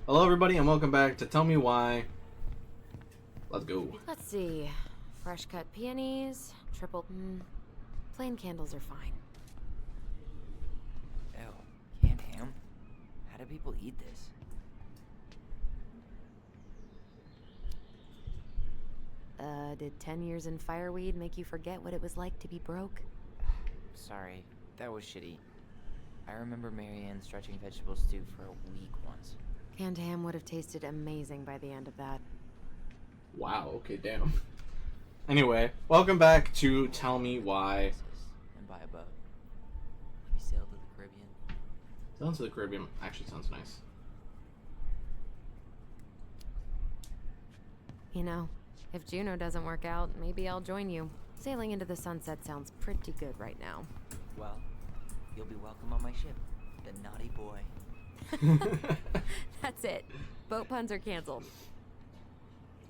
Hello everybody and welcome back to Tell Me Why. Let's go. Let's see. Fresh cut peonies, plain candles are fine. Ew, canned ham? How do people eat this? Did 10 years in fireweed make you forget what it was like to be broke? Sorry, that was shitty. I remember Marianne stretching vegetable stew for a week once. Canned ham would have tasted amazing by the end of that. Wow, okay, damn. Anyway, welcome back to Tell Me Why. And buy a boat. Maybe sail to the Caribbean. Sailing to the Caribbean actually sounds nice. You know, if Juno doesn't work out, maybe I'll join you. Sailing into the sunset sounds pretty good right now. Well, you'll be welcome on my ship, the naughty boy. That's it. Boat puns are canceled.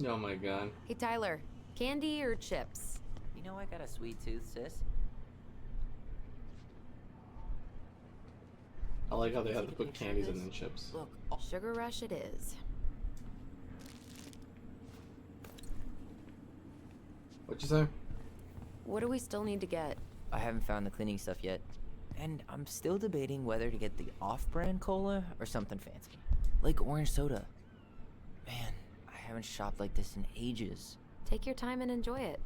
Oh my god. Hey Tyler, candy or chips? You know I got a sweet tooth, sis. I like how they have to put candies in chips. Look, Sugar rush it is. What'd you say? What do we still need to get? I haven't found the cleaning stuff yet. And I'm still debating whether to get the off-brand cola or something fancy. Like orange soda. Man, I haven't shopped like this in ages. Take your time and enjoy it.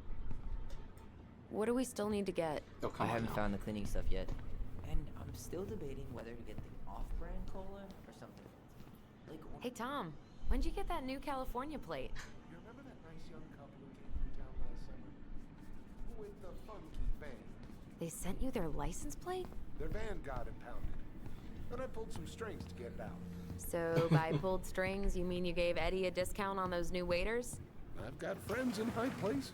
What do we still need to get? Oh, I come on haven't now. found the cleaning stuff yet. And I'm still debating whether to get the off-brand cola or something fancy. Like Hey Tom, when'd you get that new California plate? You remember that nice young couple who came through town last summer? With the funky van. They sent you their license plate? Their van got impounded. And I pulled some strings to get it out. So by pulled strings, you mean you gave Eddie a discount on those new waiters? I've got friends in high places.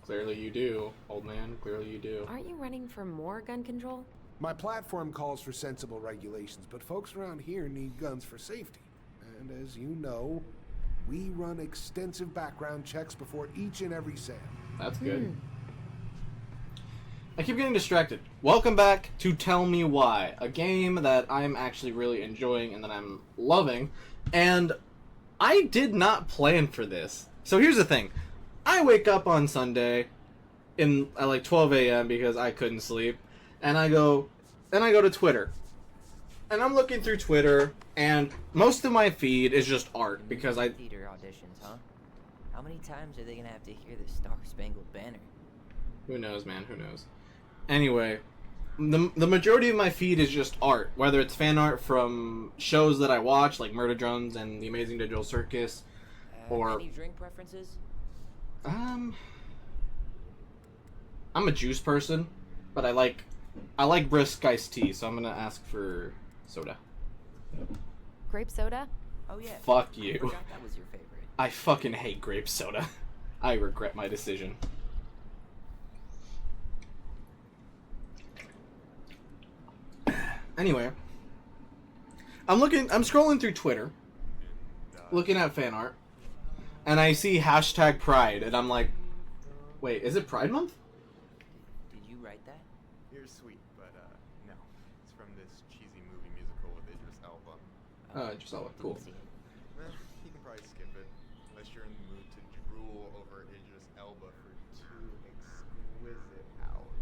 Clearly you do, old man. Clearly you do. Aren't you running for more gun control? My platform calls for sensible regulations, but folks around here need guns for safety. And as you know, we run extensive background checks before each and every sale. That's good. I keep getting distracted. Welcome back to Tell Me Why, a game that I'm actually really enjoying and that I'm loving. And I did not plan for this. So here's the thing. I wake up on Sunday at like 12 a.m. because I couldn't sleep, and I go to Twitter. And I'm looking through Twitter, and most of my feed is just art because I theater auditions, huh? How many times are they gonna have to hear the Star Spangled Banner? Who knows, man? Who knows? Anyway, the majority of my feed is just art, whether it's fan art from shows that I watch, like Murder Drones and The Amazing Digital Circus, or Any drink preferences? I'm a juice person, but I like brisk iced tea, so I'm gonna ask for soda. Grape soda? Oh yeah. Fuck I you. forgot that was your favorite. I fucking hate grape soda. I regret my decision. Anyway, I'm scrolling through Twitter, looking at fan art, and I see hashtag Pride, and I'm like, wait, is it Pride Month? Did you write that? You're sweet, but no. It's from this cheesy movie musical with Idris Elba. Oh, just all cool. Didn't see it. Eh, you can probably skip it, unless you're in the mood to drool over Idris Elba for 2 exquisite hours.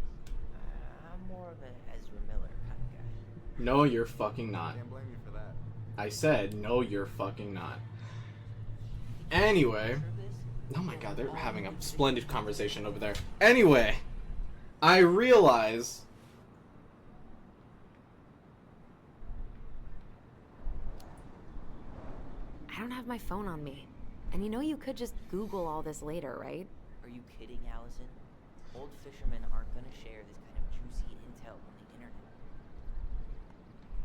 I'm more of an Ezra Miller kind of guy. No, you're fucking not. Can't blame you for that. I said, no, you're fucking not. Anyway, Heard this? oh my god, they're having a splendid conversation over there. Anyway, I realize I don't have my phone on me. And you know you could just Google all this later, right? Are you kidding, Allison? Old fishermen aren't gonna share this kind of juicy intel on the internet.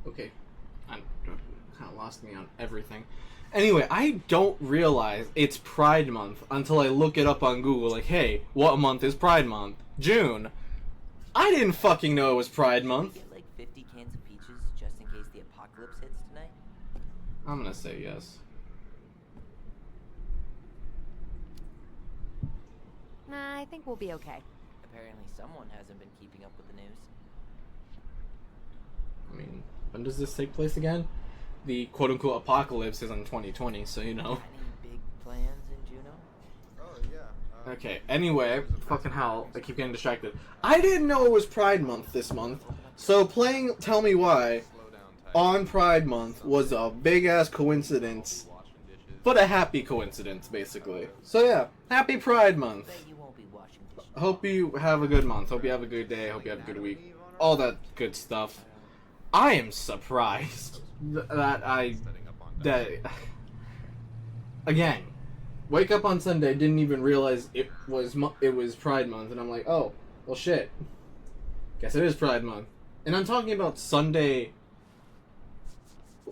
okay, I'm kind of lost me on everything. Anyway, I don't realize it's Pride Month until I look it up on Google. Like, hey, what month is Pride Month? June. I didn't fucking know it was Pride Can we Month. get like 50 cans of peaches just in case the apocalypse hits tonight? I'm gonna say yes. Nah, I think we'll be okay. Apparently someone hasn't been keeping up with the news. I mean, when does this take place again? the quote-unquote apocalypse is in 2020, so you know. Any big plans in Juneau? Oh yeah. Okay, anyway, fucking hell, I keep getting distracted. I didn't know it was Pride Month this month, so playing Tell Me Why Slow down, Ty. on Pride Month was a big-ass coincidence, Washing dishes. but a happy coincidence, basically. So yeah, happy Pride Month. Bet you won't be washing dishes. Hope you have a good month, hope you have a good day, hope you have a good week, all that good stuff. I am surprised that Setting up on that. that again, wake up on Sunday, didn't even realize it was Pride Month, and I'm like, oh, well shit, guess it is Pride Month. And I'm talking about Sunday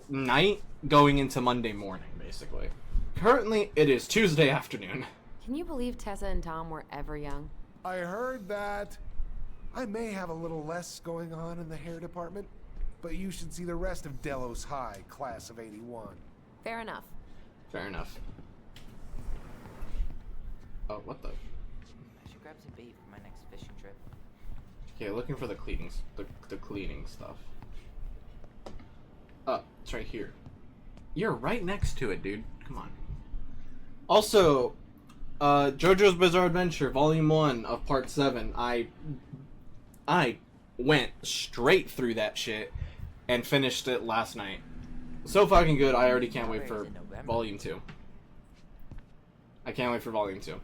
night going into Monday morning, basically. Currently, it is Tuesday afternoon. Can you believe Tessa and Tom were ever young? I heard that. I may have a little less going on in the hair department, but you should see the rest of Delos High, class of 81. Fair enough. Fair enough. Oh, what the? I should grab some bait for my next fishing trip. Okay, looking for the cleaning, the cleaning stuff. Oh, it's right here. You're right next to it, dude. Come on. Also, JoJo's Bizarre Adventure, Volume 1 of Part 7. I went straight through that shit and finished it last night. So fucking good, I already can't wait for Volume 2. I can't wait for Volume 2.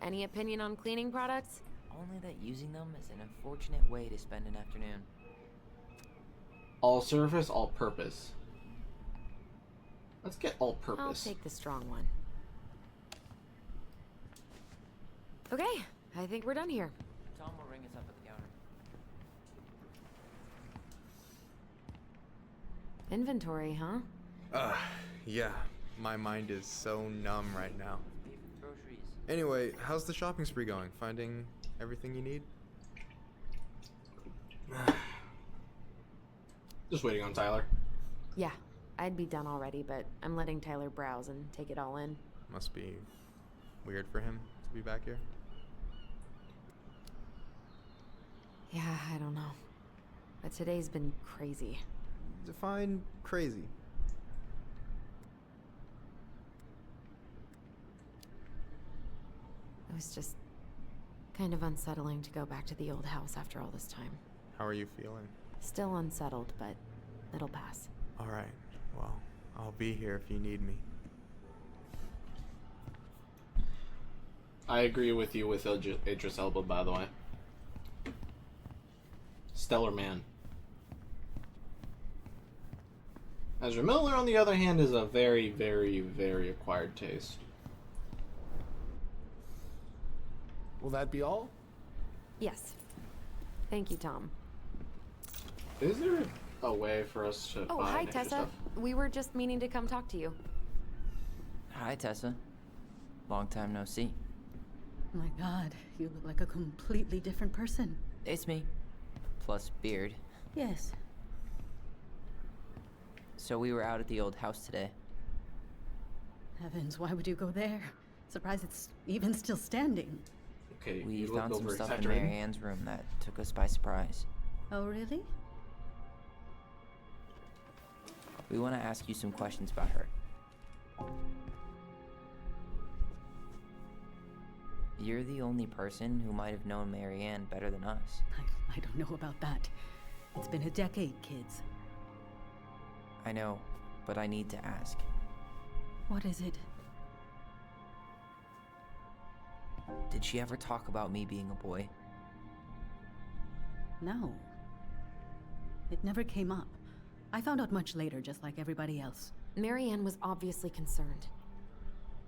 Any opinion on cleaning products? Only that using them is an unfortunate way to spend an afternoon. All surface, all purpose. Let's get all I'll purpose. take the strong one. Okay, I think we're done here. Tom will ring us up at the counter. Inventory, huh? Yeah. My mind is so numb right now. Pay for groceries. Anyway, how's the shopping spree going? Finding everything you need? Just waiting on Tyler. Yeah, I'd be done already, but I'm letting Tyler browse and take it all in. Must be weird for him to be back here. Yeah, I don't know. But today's been crazy. Define crazy. It was just kind of unsettling to go back to the old house after all this time. How are you feeling? Still unsettled, but it'll pass. Alright, well, I'll be here if you need me. I agree with you with Idris Elba, by the way. Stellar man. Ezra Miller, on the other hand, is a very, very, very acquired taste. Will that be all? Yes. Thank you, Tom. Is there a way for us to Oh, buy hi, extra Tessa. stuff? We were just meaning to come talk to you. Hi, Tessa. Long time no see. My God, you look like a completely different person. It's me. Plus beard. Yes. So we were out at the old house today. Heavens, why would you go there? Surprised it's even still standing. Okay, We you look found some stuff in overexaggerating. Mary Ann's room that took us by surprise. Oh, really? We want to ask you some questions about her. You're the only person who might have known Mary Ann better than us. I don't know about that. It's been a decade, kids. I know, but I need to ask. What is it? Did she ever talk about me being a boy? No. It never came up. I found out much later, just like everybody else. Mary Ann was obviously concerned.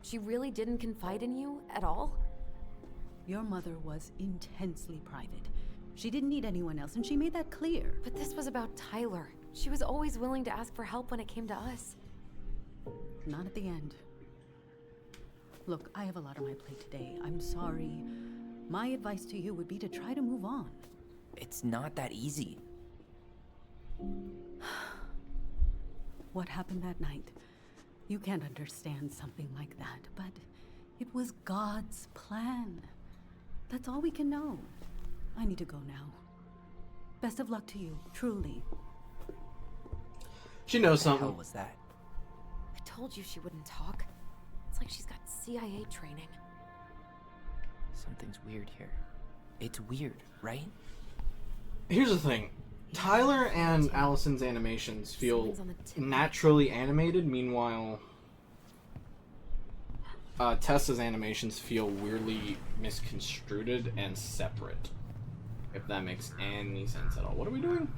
She really didn't confide in you at all? Your mother was intensely private. She didn't need anyone else, and she made that clear. But this was about Tyler. She was always willing to ask for help when it came to us. Not at the end. Look, I have a lot on my plate today. I'm sorry. My advice to you would be to try to move on. It's not that easy. What happened that night? You can't understand something like that, but it was God's plan. That's all we can know. I need to go now. Best of luck to you, truly. She knows What the hell something. was that? told you she wouldn't talk. It's like she's got CIA training. Something's weird here. It's weird, right? Here's the thing. Tyler and Allison's animations feel naturally animated, meanwhile Tessa's animations feel weirdly misconstrued and separate. If that makes any sense at all. What are we doing?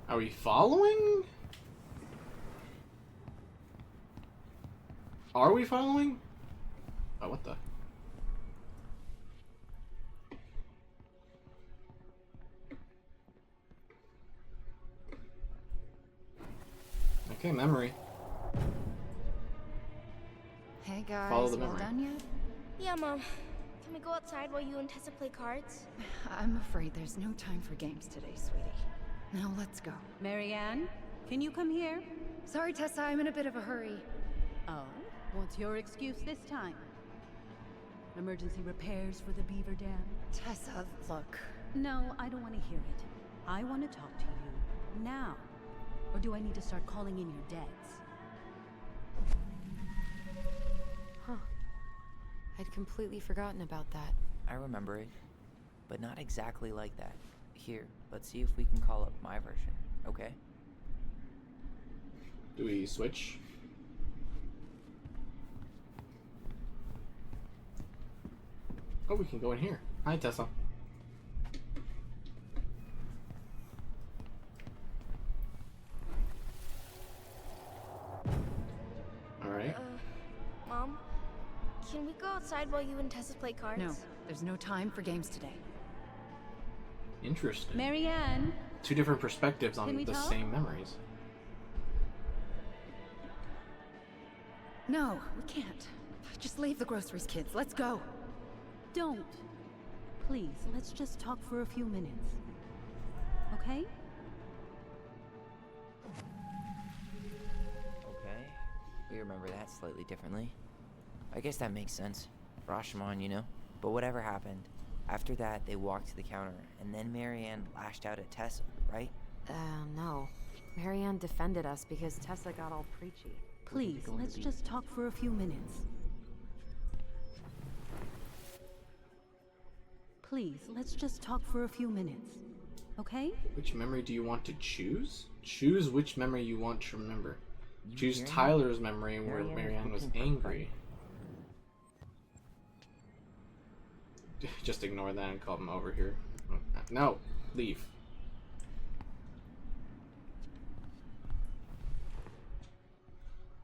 Are we following? Are we following? Oh, what the? Okay, memory. Hey guys, Follow the well memory. done yet? Yeah, Mom. Can we go outside while you and Tessa play cards? I'm afraid there's no time for games today, sweetie. Now let's go. Marianne, can you come here? Sorry, Tessa, I'm in a bit of a hurry. Oh, what's your excuse this time? Emergency repairs for the beaver dam? Tessa, look. No, I don't want to hear it. I want to talk to you now. Or do I need to start calling in your debts? Huh. I'd completely forgotten about that. I remember it, but not exactly like that. Here, let's see if we can call up my version, okay? Do we switch? Oh, we can go in here. Hi, Tessa. Alright. Mom? Can we go outside while you and Tessa play cards? No, there's no time for games today. Interesting. Marianne, Two different perspectives on Can we the talk? same memories. No, we can't. Just leave the groceries, kids. Let's go. don't. Please, let's just talk for a few minutes. Okay? Okay. We remember that slightly differently. I guess that makes sense. Rashomon, you know? But whatever happened, after that, they walked to the counter, and then Marianne lashed out at Tessa, right? No. Marianne defended us because Tessa got all preachy. Please, let's just talk for a few minutes. Please, let's just talk for a few minutes. Okay? Which memory do you want to choose? Choose which memory you want to remember. Choose hearing me? Tyler's memory where Marianne is Marianne was looking for angry. Just ignore that and call him over here. No, leave.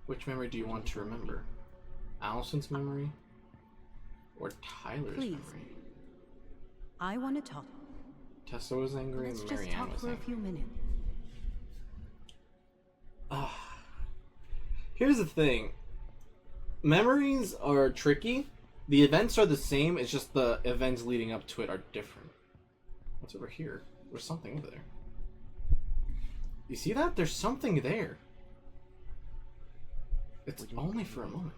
Which memory do you want to remember? Allison's memory? Or Tyler's Please. memory? I want to talk. Tessa was angry Let's and just Marianne talk was for a angry. few minutes. Here's the thing. Memories are tricky. The events are the same, it's just the events leading up to it are different. What's over here? There's something over there. You see that? There's something there. It's only for a moment.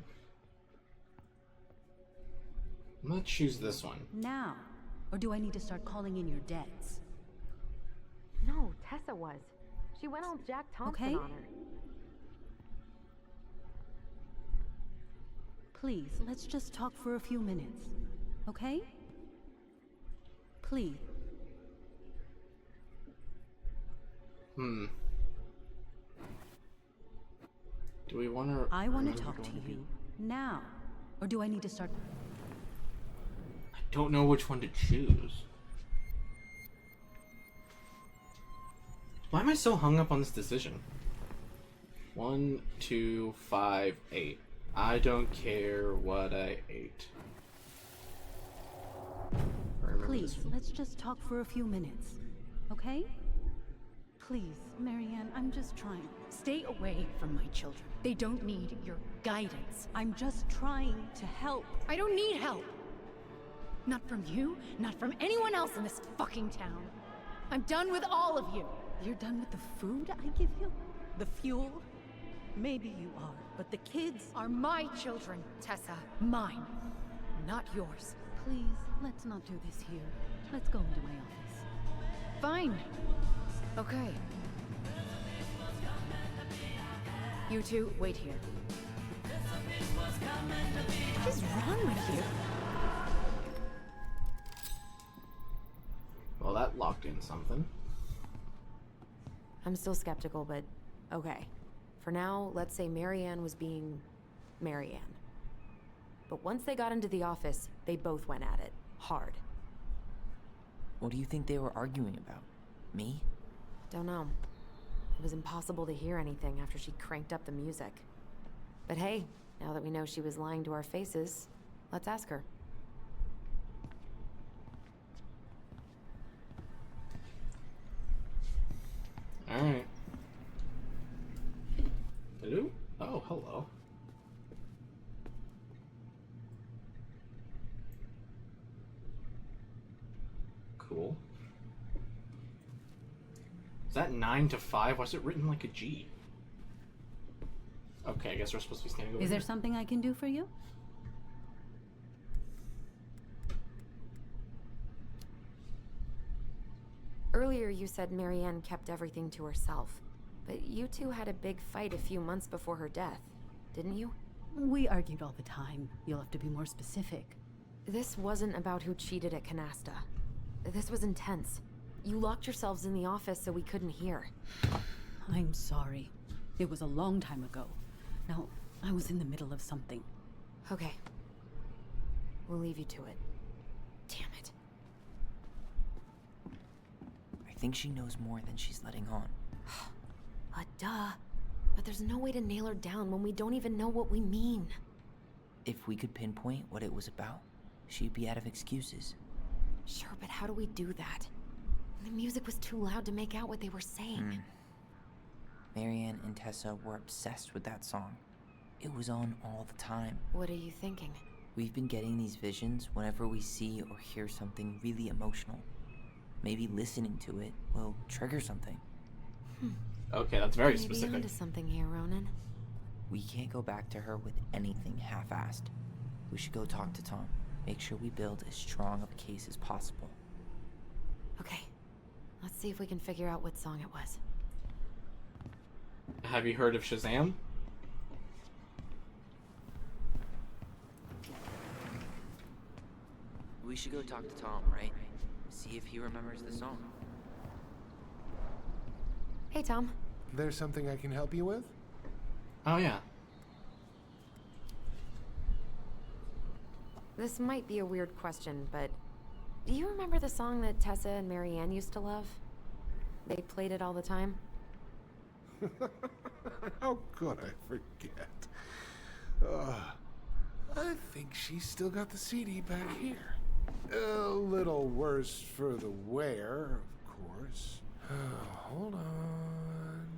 I'm gonna choose this one. Now. Or do I need to start calling in your debts? No, Tessa was. She went all Jack Thompson Okay. on her. Please, let's just talk for a few minutes. Okay? Please. Do we want to... I want to talk to you now. Or do I need to start... I don't know which one to choose. Why am I so hung up on this decision? 1, 2, 5, 8. I don't care what I ate. I remember Please, this one. let's just talk for a few minutes. Okay? Please, Marianne, I'm just trying. Stay away from my children. They don't need your guidance. I'm just trying to help. I don't need help. Not from you, not from anyone else in this fucking town. I'm done with all of you. You're done with the food I give you? The fuel? Maybe you are, but the kids Are my children, Tessa. Mine, not yours. Please, let's not do this here. Let's go into my office. Fine. Okay. You two, wait here. What is wrong with you? Well, that locked in something. I'm still skeptical, but okay. For now, let's say Marianne was being Marianne. But once they got into the office, they both went at it. Hard. What do you think they were arguing about? Me? Don't know. It was impossible to hear anything after she cranked up the music. But hey, now that we know she was lying to our faces, let's ask her. Alright. Hello? Oh, hello. Cool. Is that 9 to 5? Why is it written like a G? Okay, I guess we're supposed to be standing over Is there here. something I can do for you? Earlier you said Marianne kept everything to herself. But you two had a big fight a few months before her death, didn't you? We argued all the time. You'll have to be more specific. This wasn't about who cheated at Canasta. This was intense. You locked yourselves in the office so we couldn't hear. I'm sorry. It was a long time ago. Now, I was in the middle of something. Okay. We'll leave you to it. Damn it. I think she knows more than she's letting on. Duh. But there's no way to nail her down when we don't even know what we mean. If we could pinpoint what it was about, she'd be out of excuses. Sure, but how do we do that? The music was too loud to make out what they were saying. Marianne and Tessa were obsessed with that song. It was on all the time. What are you thinking? We've been getting these visions whenever we see or hear something really emotional. Maybe listening to it will trigger something. Okay, that's very Maybe specific. onto something here, Ronan. We can't go back to her with anything half-assed. We should go talk to Tom. Make sure we build as strong of a case as possible. Okay. Let's see if we can figure out what song it was. Have you heard of Shazam? We should go talk to Tom, right? See if he remembers the song. Hey, Tom. There's something I can help you with? Oh, yeah. This might be a weird question, but do you remember the song that Tessa and Marianne used to love? They played it all the time. How could I forget? I think she's still got the CD back here. A little worse for the wear, of course. Hold on.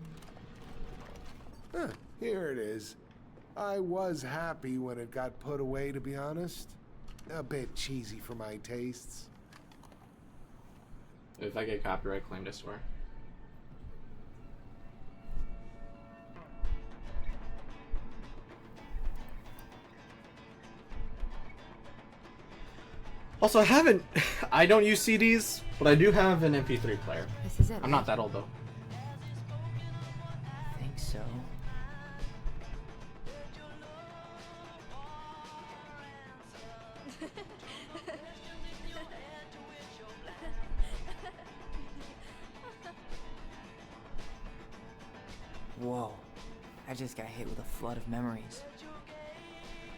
Here it is. I was happy when it got put away, to be honest. A bit cheesy for my tastes. If I get copyright claimed, I swear. Also, I don't use CDs, but I do have an MP3 player. This is it. I'm not that old, though. I think so. Whoa. I just got hit with a flood of memories.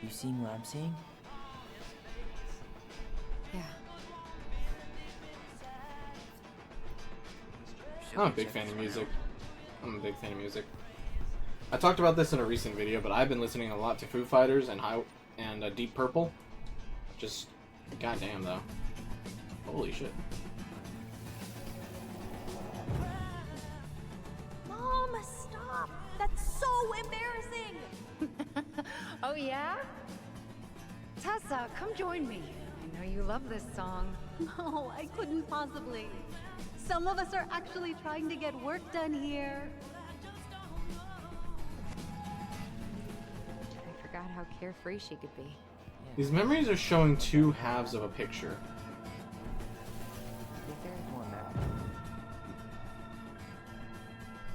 You seeing what I'm seeing? Yeah. I'm a big fan of music. I talked about this in a recent video, but I've been listening a lot to Foo Fighters and Deep Purple. Just goddamn though. Holy shit. Mom, stop! That's so embarrassing! Oh, yeah? Tessa, come join me. I know you love this song. No, I couldn't possibly. Some of us are actually trying to get work done here. I forgot how carefree she could be. These memories are showing two halves of a picture. I think there's more memory.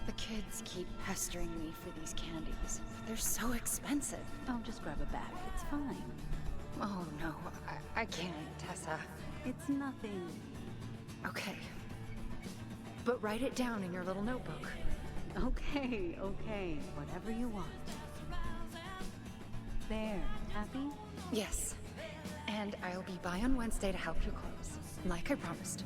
The kids keep pestering me for these candies. They're so expensive. Oh, just grab a bag. It's fine. Oh no, I can't, Tessa. It's nothing. Okay. But write it down in your little notebook. Okay, okay. Whatever you want. There. Happy? Yes. And I'll be by on Wednesday to help you close, like I promised.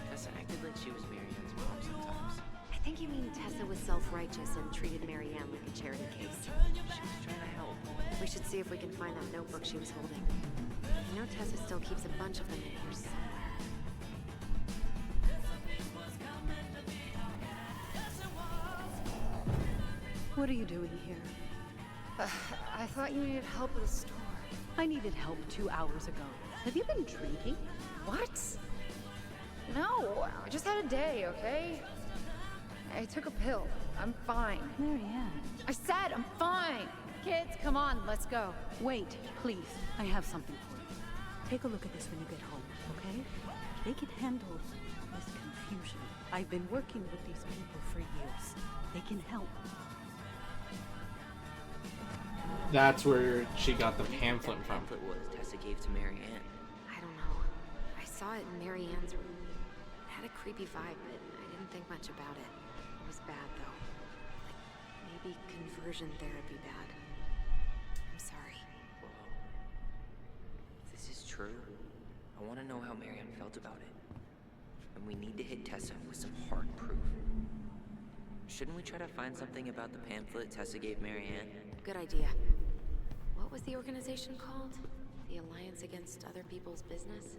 Tessa acted like she was Marianne's mom sometimes. I think you mean Tessa was self-righteous and treated Marianne like a charity case. She was trying to help. We should see if we can find that notebook she was holding. I know Tessa still keeps a bunch of them in here somewhere. What are you doing here? I thought you needed help with the store. I needed help 2 hours ago. Have you been drinking? What? No, I just had a day, okay? I took a pill. I'm fine. Marianne. I said I'm fine. Kids, come on, let's go. Wait, please. I have something for you. Take a look at this when you get home, okay? They can handle this confusion. I've been working with these people for years. They can help. That's where she got the pamphlet from. Pamphlet was Tessa gave to Marianne. I don't know. I saw it in Marianne's room. It had a creepy vibe, but I didn't think much about it. It was bad, though. Like, maybe conversion therapy bad. I'm sorry. Whoa. If this is true, I want to know how Marianne felt about it. And we need to hit Tessa with some hard proof. Shouldn't we try to find something about the pamphlet Tessa gave Marianne? Good idea. What was the organization called? The Alliance Against Other People's Business?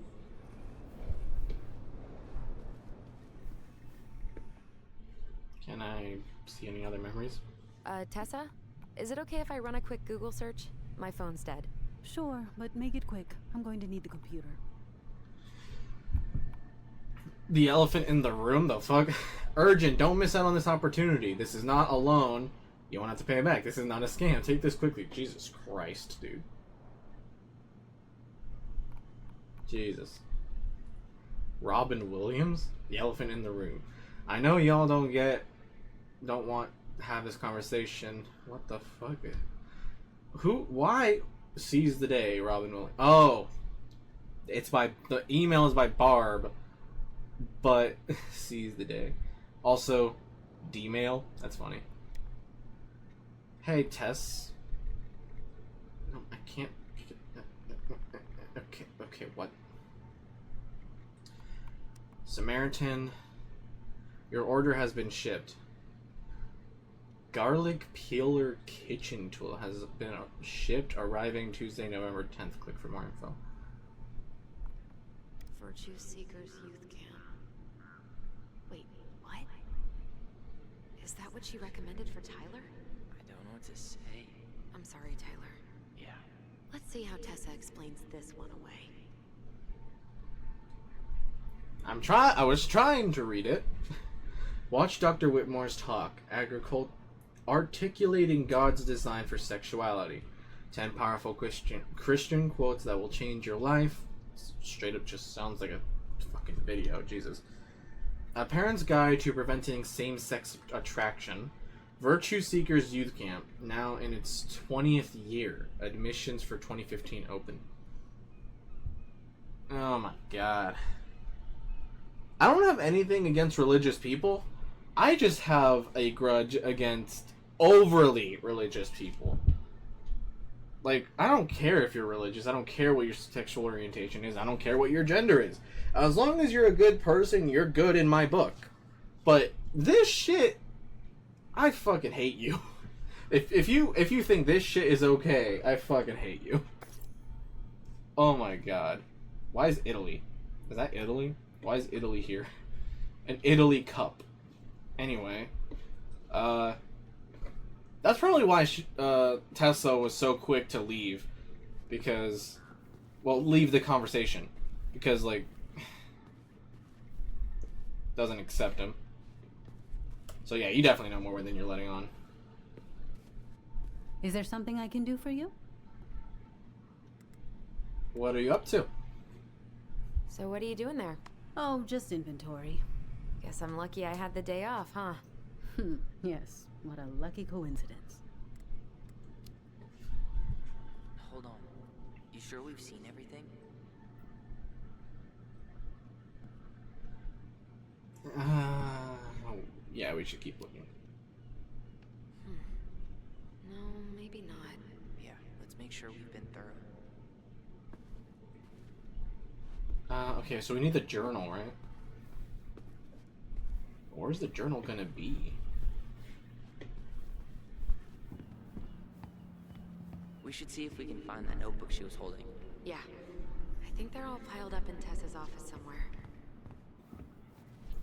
Can I see any other memories? Tessa? Is it okay if I run a quick Google search? My phone's dead. Sure, but make it quick. I'm going to need the computer. The elephant in the room? The fuck? Urgent, don't miss out on this opportunity. This is not a loan. You won't have to pay it back. This is not a scam. Take this quickly. Jesus Christ, dude. Jesus. Robin Williams? The elephant in the room. I know y'all don't want to have this conversation. What the fuck? Why seize the day, Robin Williams? Oh. The email is by Barb. But, seize the day. Also, D-mail. That's funny. Hey, Tess. No, I can't. Okay, what? Samaritan. Your order has been shipped. Garlic peeler kitchen tool has been shipped, arriving Tuesday, November 10th. Click for more info. Virtue Seekers Youth Camp. Wait, what? Is that what she recommended for Tyler? I don't know what to say. I'm sorry, Tyler. Yeah. Let's see how Tessa explains this one away. I was trying to read it. Watch Dr. Whitmore's talk. Articulating God's design for sexuality. 10 powerful Christian quotes that will change your life. Straight up just sounds like a fucking video. Jesus. A Parent's Guide to Preventing Same-Sex Attraction. Virtue Seekers Youth Camp, now in its 20th year. Admissions for 2015 open. Oh my god. I don't have anything against religious people. I just have a grudge against overly religious people. Like, I don't care if you're religious. I don't care what your sexual orientation is. I don't care what your gender is. As long as you're a good person, you're good in my book. But this shit, I fucking hate you. If you think this shit is okay, I fucking hate you. Oh my god. Why is Italy? Is that Italy? Why is Italy here? An Italy cup. Anyway, that's probably why Tessa was so quick to leave, because, well, leave the conversation, because, like, doesn't accept him. So yeah, you definitely know more than you're letting on. Is there something I can do for you? What are you up to? So what are you doing there? Oh, just inventory. Guess I'm lucky I had the day off, huh? Yes, what a lucky coincidence. Hold on. You sure we've seen everything? Yeah, we should keep looking. No, maybe not. Yeah, let's make sure we've been thorough. Okay, so we need the journal, right? Where's the journal gonna be? We should see if we can find that notebook she was holding. Yeah. I think they're all piled up in Tessa's office somewhere.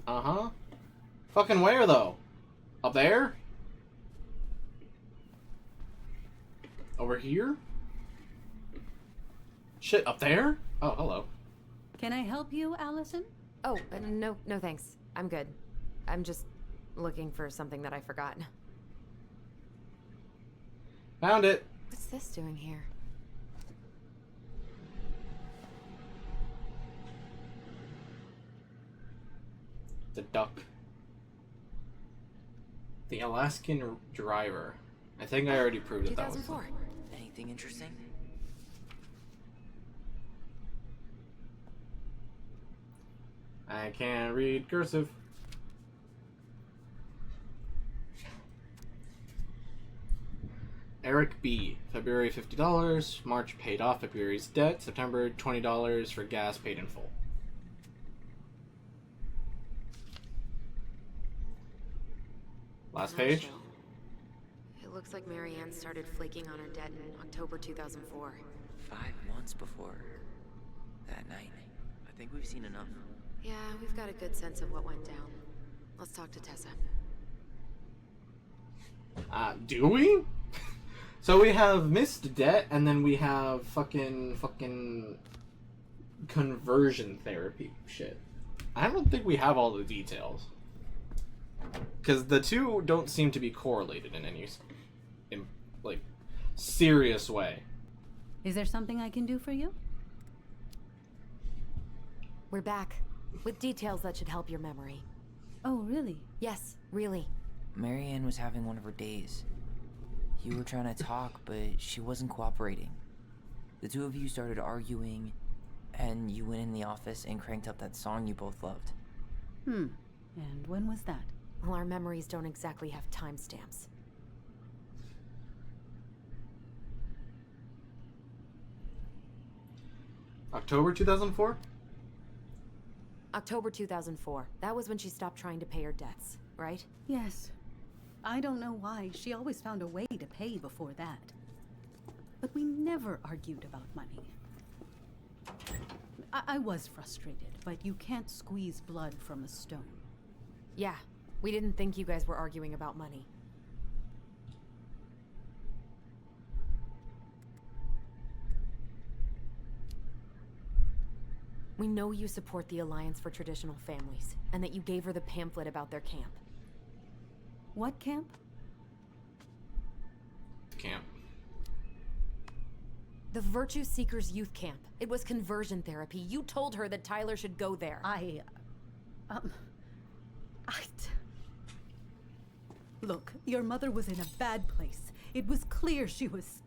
Uh-huh. Fucking where, though? Up there? Over here? Shit, up there? Oh, hello. Can I help you, Allison? Oh, no thanks. I'm good. I'm just looking for something that I forgot. Found it. What's this doing here? The duck. The Alaskan driver. I think I already proved that that was... 2004. Anything interesting? I can't read cursive. Eric B. February $50. March paid off February's debt. September $20 for gas paid in full. Last page. It looks like Mary Ann started flaking on her debt in October 2004. 5 months before that night. I think we've seen enough. Yeah, we've got a good sense of what went down. Let's talk to Tessa. Do we? So we have missed debt, and then we have fucking conversion therapy shit. I don't think we have all the details. Because the two don't seem to be correlated in any, like, serious way. Is there something I can do for you? We're back. With details that should help your memory. Oh, really? Yes, really. Mary Ann was having one of her days. You were trying to talk, but she wasn't cooperating. The two of you started arguing, and you went in the office and cranked up that song you both loved. And when was that? Well, our memories don't exactly have timestamps. October 2004? October 2004. That was when she stopped trying to pay her debts, right? Yes. I don't know why. She always found a way to pay before that. But we never argued about money. I was frustrated, but you can't squeeze blood from a stone. Yeah, we didn't think you guys were arguing about money. We know you support the Alliance for Traditional Families, and that you gave her the pamphlet about their camp. What camp? Camp. The Virtue Seekers Youth Camp. It was conversion therapy. You told her that Tyler should go there. Look, your mother was in a bad place. It was clear she was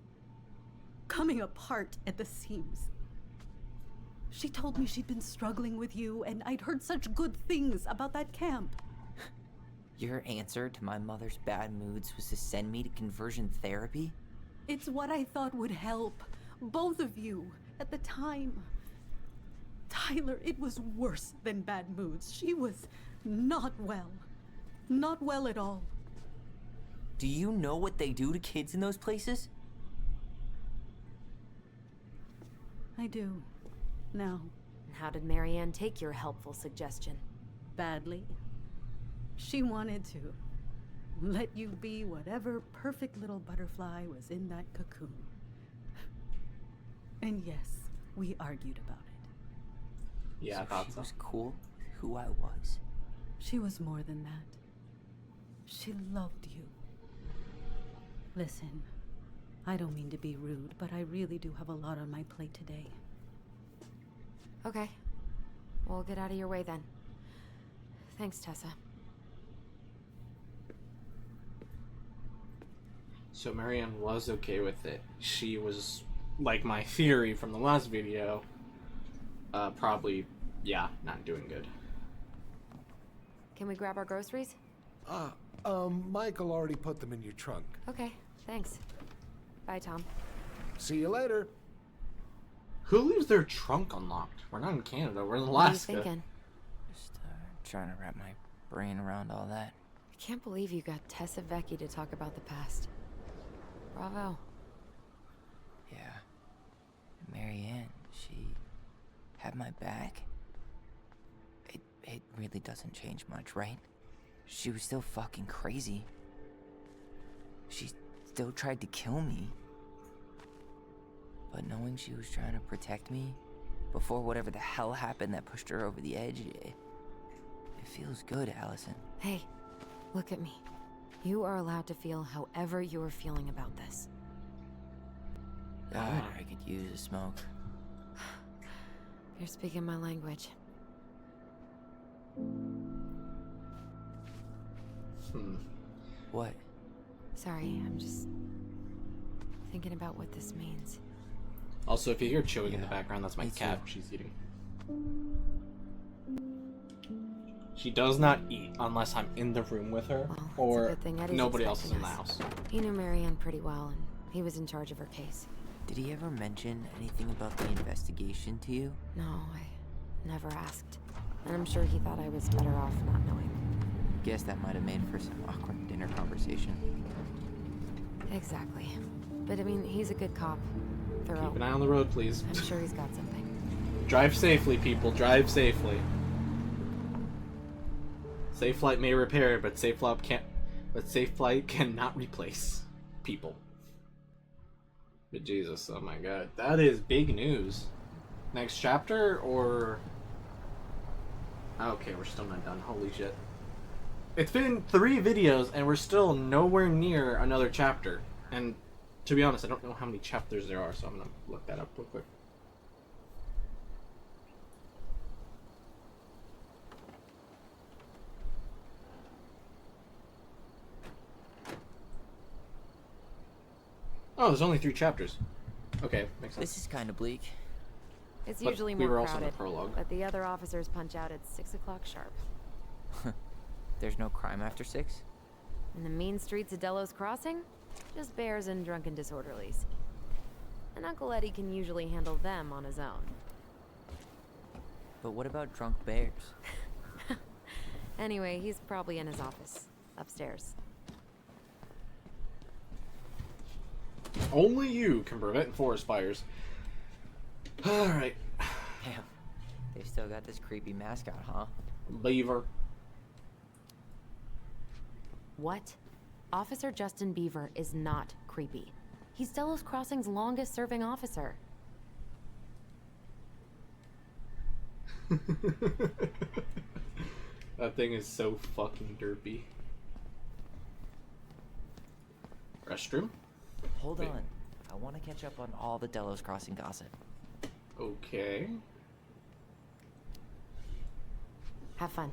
coming apart at the seams. She told me she'd been struggling with you, and I'd heard such good things about that camp. Your answer to my mother's bad moods was to send me to conversion therapy? It's what I thought would help. Both of you, at the time. Tyler, it was worse than bad moods. She was not well. Not well at all. Do you know what they do to kids in those places? I do. Now. How did Mary Ann take your helpful suggestion? Badly. She wanted to let you be whatever perfect little butterfly was in that cocoon. And yes, we argued about it. Yeah, I thought she so. was cool with who I was. She was more than that. She loved you. Listen, I don't mean to be rude, but I really do have a lot on my plate today. Okay. We'll get out of your way then. Thanks, Tessa. So Marianne was okay with it. She was, like my theory from the last video, probably, yeah, not doing good. Can we grab our groceries? Michael already put them in your trunk. Okay, thanks. Bye, Tom. See you later. Who leaves their trunk unlocked? We're not in Canada, we're in What are you Alaska. thinking? Just trying to wrap my brain around all that. I can't believe you got Tessa Vecchi to talk about the past. Bravo. Yeah. Marianne, she had my back. It really doesn't change much, right? She was still fucking crazy. She still tried to kill me. But knowing she was trying to protect me before whatever the hell happened that pushed her over the edge, it feels good, Allison. Hey, look at me. You are allowed to feel however you are feeling about this. God, I could use a smoke. You're speaking my language. What? Sorry, I'm just thinking about what this means. Also, if you hear chewing in the Yeah, background, that's my me cat. too. She's eating. She does not eat unless I'm in the room with her, Well, it's a or good thing Eddie's nobody else is in expecting the us. house. He knew Marianne pretty well, and he was in charge of her case. Did he ever mention anything about the investigation to you? No, I never asked. And I'm sure he thought I was better off not knowing. Guess that might have made for some awkward dinner conversation. Exactly. But I mean, he's a good cop. Thorough. Keep an eye on the road, please. I'm sure he's got something. Drive safely, people. Drive safely. Safe flight may repair, but safe flight cannot replace people. But Jesus, oh my God, that is big news. Next chapter, or okay, we're still not done. Holy shit! It's been 3 videos, and we're still nowhere near another chapter. And to be honest, I don't know how many chapters there are, so I'm gonna look that up real quick. Oh, there's only 3 chapters. Okay, makes sense. This is kind of bleak. It's But usually we more were also in crowded, the prologue. but the other officers punch out at 6 o'clock sharp. There's no crime after 6? In the mean streets of Delos Crossing, just bears and drunken disorderlies. And Uncle Eddie can usually handle them on his own. But what about drunk bears? Anyway, he's probably in his office, upstairs. Only you can prevent forest fires. Alright. Damn. They've still got this creepy mascot, huh? Beaver. What? Officer Justin Beaver is not creepy. He's Delos Crossing's longest serving officer. That thing is so fucking derpy. Restroom? Hold Wait. on. I want to catch up on all the Delos Crossing gossip. Okay. Have fun.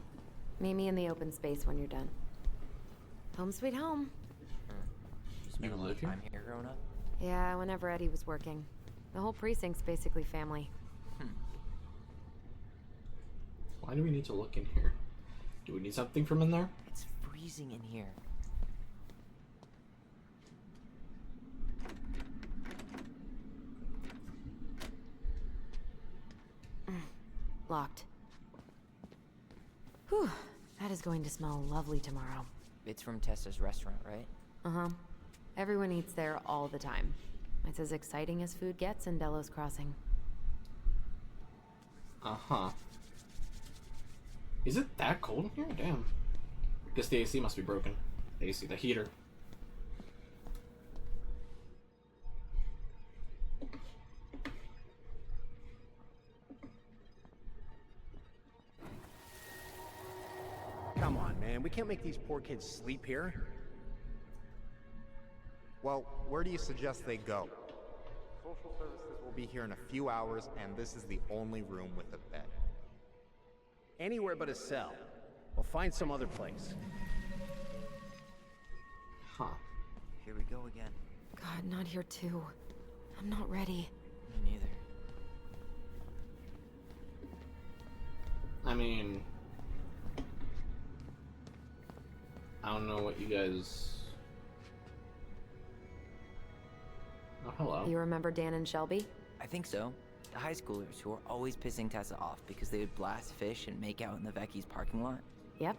Meet me in the open space when you're done. Home sweet home. You spent You a lot live of here? time here growing up? Yeah, whenever Eddie was working. The whole precinct's basically family. Why do we need to look in here? Do we need something from in there? It's freezing in here. Locked. Whew. That is going to smell lovely tomorrow. It's from Tessa's restaurant, right? Uh-huh. Everyone eats there all the time. It's as exciting as food gets in Delos Crossing. Uh-huh. Is it that cold in here? Damn. Guess the AC must be broken. The AC, the heater. Come on, man. We can't make these poor kids sleep here. Well, where do you suggest they go? Social services will be here in a few hours, and this is the only room with a bed. Anywhere but a cell. We'll find some other place. Huh. here we go again. God, not here too. I'm not ready. Me neither. I mean, I don't know what you guys... Oh, hello. You remember Dan and Shelby? I think so. The high schoolers who were always pissing Tessa off because they would blast fish and make out in the Vecchi's parking lot. Yep.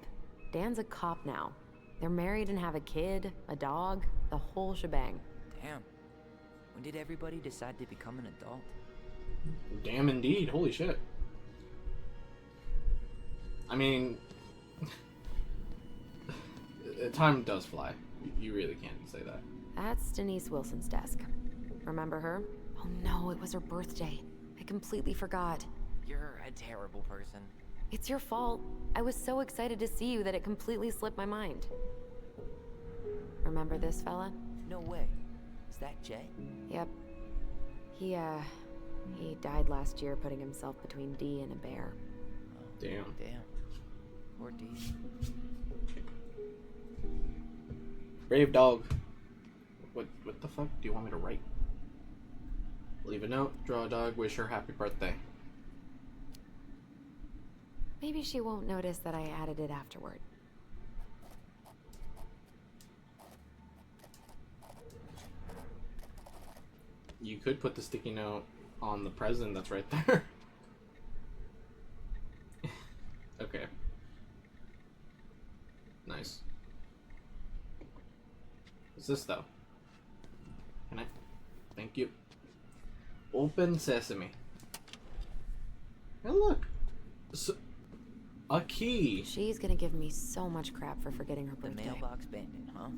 Dan's a cop now. They're married and have a kid, a dog, the whole shebang. Damn. When did everybody decide to become an adult? Damn indeed. Holy shit. I mean, time does fly. You really can't say that. That's Denise Wilson's desk. Remember her? Oh no, it was her birthday. I completely forgot. You're a terrible person. It's your fault. I was so excited to see you that it completely slipped my mind. Remember this fella? No way. Is that Jay? Yep. He died last year putting himself between Dee and a bear. Damn. Damn. Poor D. Brave dog. What the fuck do you want me to write? Leave a note, draw a dog, wish her happy birthday. Maybe she won't notice that I added it afterward. You could put the sticky note on the present that's right there. Okay. Nice. What's this though? Can I? Thank you. Open sesame. And look, so, a key. She's gonna give me so much crap for forgetting her The birthday. mailbox bandit, huh?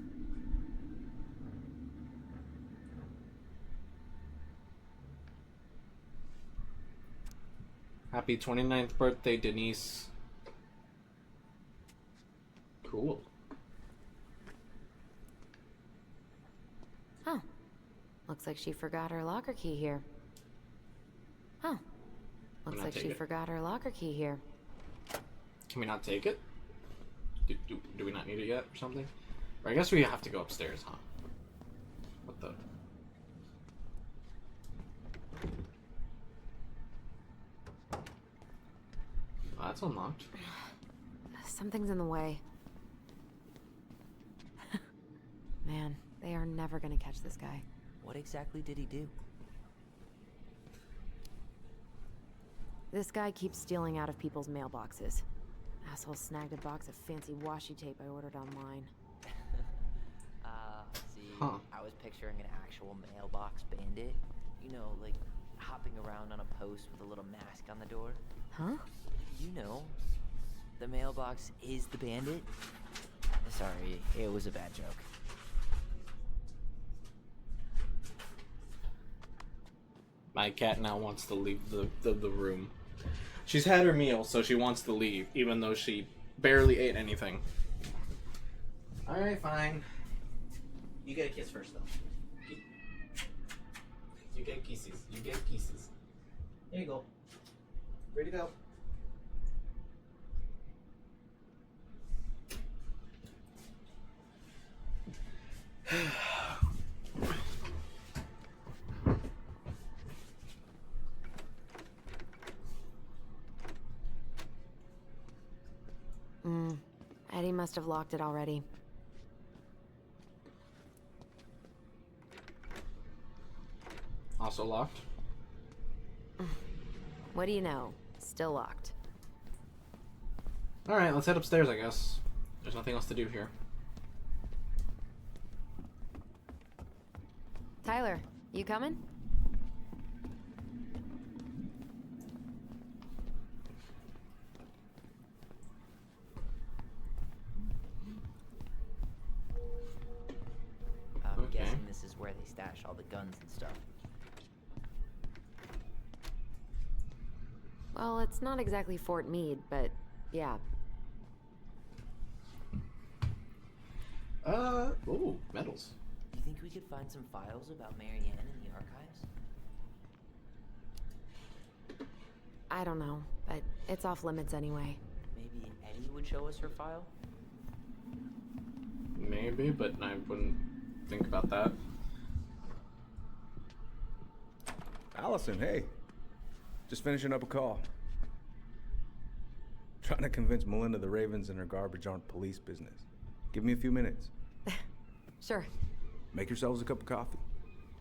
Happy 29th birthday, Denise. Cool. Oh. Looks like she forgot her locker key here. Oh. Looks like she forgot her locker key here. Can we not take it? Do we not need it yet or something? Or I guess we have to go upstairs, huh? What the? Oh, that's unlocked. Something's in the way. Man, they are never gonna catch this guy. What exactly did he do? This guy keeps stealing out of people's mailboxes. Asshole snagged a box of fancy washi tape I ordered online. See, Huh. I was picturing an actual mailbox bandit. You know, like hopping around on a post with a little mask on the door. Huh? You know, the mailbox is the bandit. Sorry, it was a bad joke. My cat now wants to leave the room. She's had her meal, so she wants to leave, even though she barely ate anything. Alright, fine. You get a kiss first, though. You get kisses. You get kisses. There you go. Ready to go. Eddie must have locked it already. Also locked. What do you know? Still locked. Alright, let's head upstairs, I guess. There's nothing else to do here. Tyler, you coming? I'm Okay. guessing this is where they stash all the guns and stuff. Well, it's not exactly Fort Meade, but yeah. Ooh, medals. Do you think we could find some files about Marianne in the archives? I don't know, but it's off limits anyway. Maybe Eddie would show us her file? Maybe, but I wouldn't think about that. Allison, hey. Just finishing up a call. Trying to convince Melinda the Ravens and her garbage aren't police business. Give me a few minutes. Sure. Make yourselves a cup of coffee.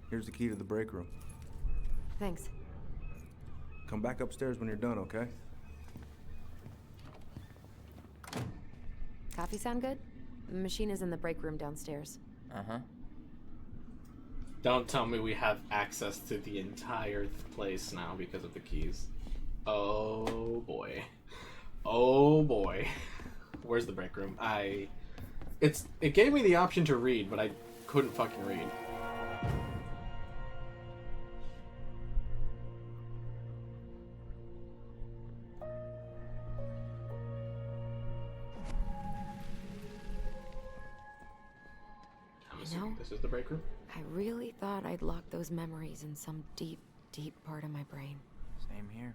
Here's the key to the break room. Thanks. Come back upstairs when you're done, okay? Coffee sound good? The machine is in the break room downstairs. Uh-huh. Don't tell me we have access to the entire place now because of the keys. Oh boy. Oh boy. Where's the break room? It gave me the option to read, but I couldn't fucking read. I'm assuming this is the break room? I really thought I'd locked those memories in some deep, deep part of my brain. Same here.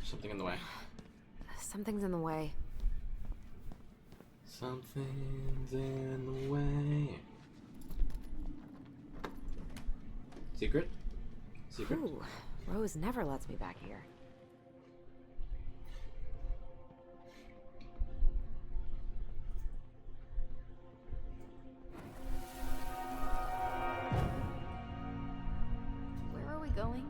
Something in the way. Something's in the way. Something's in the way. Secret? Secret? Ooh, Rose never lets me back here. Where are we going?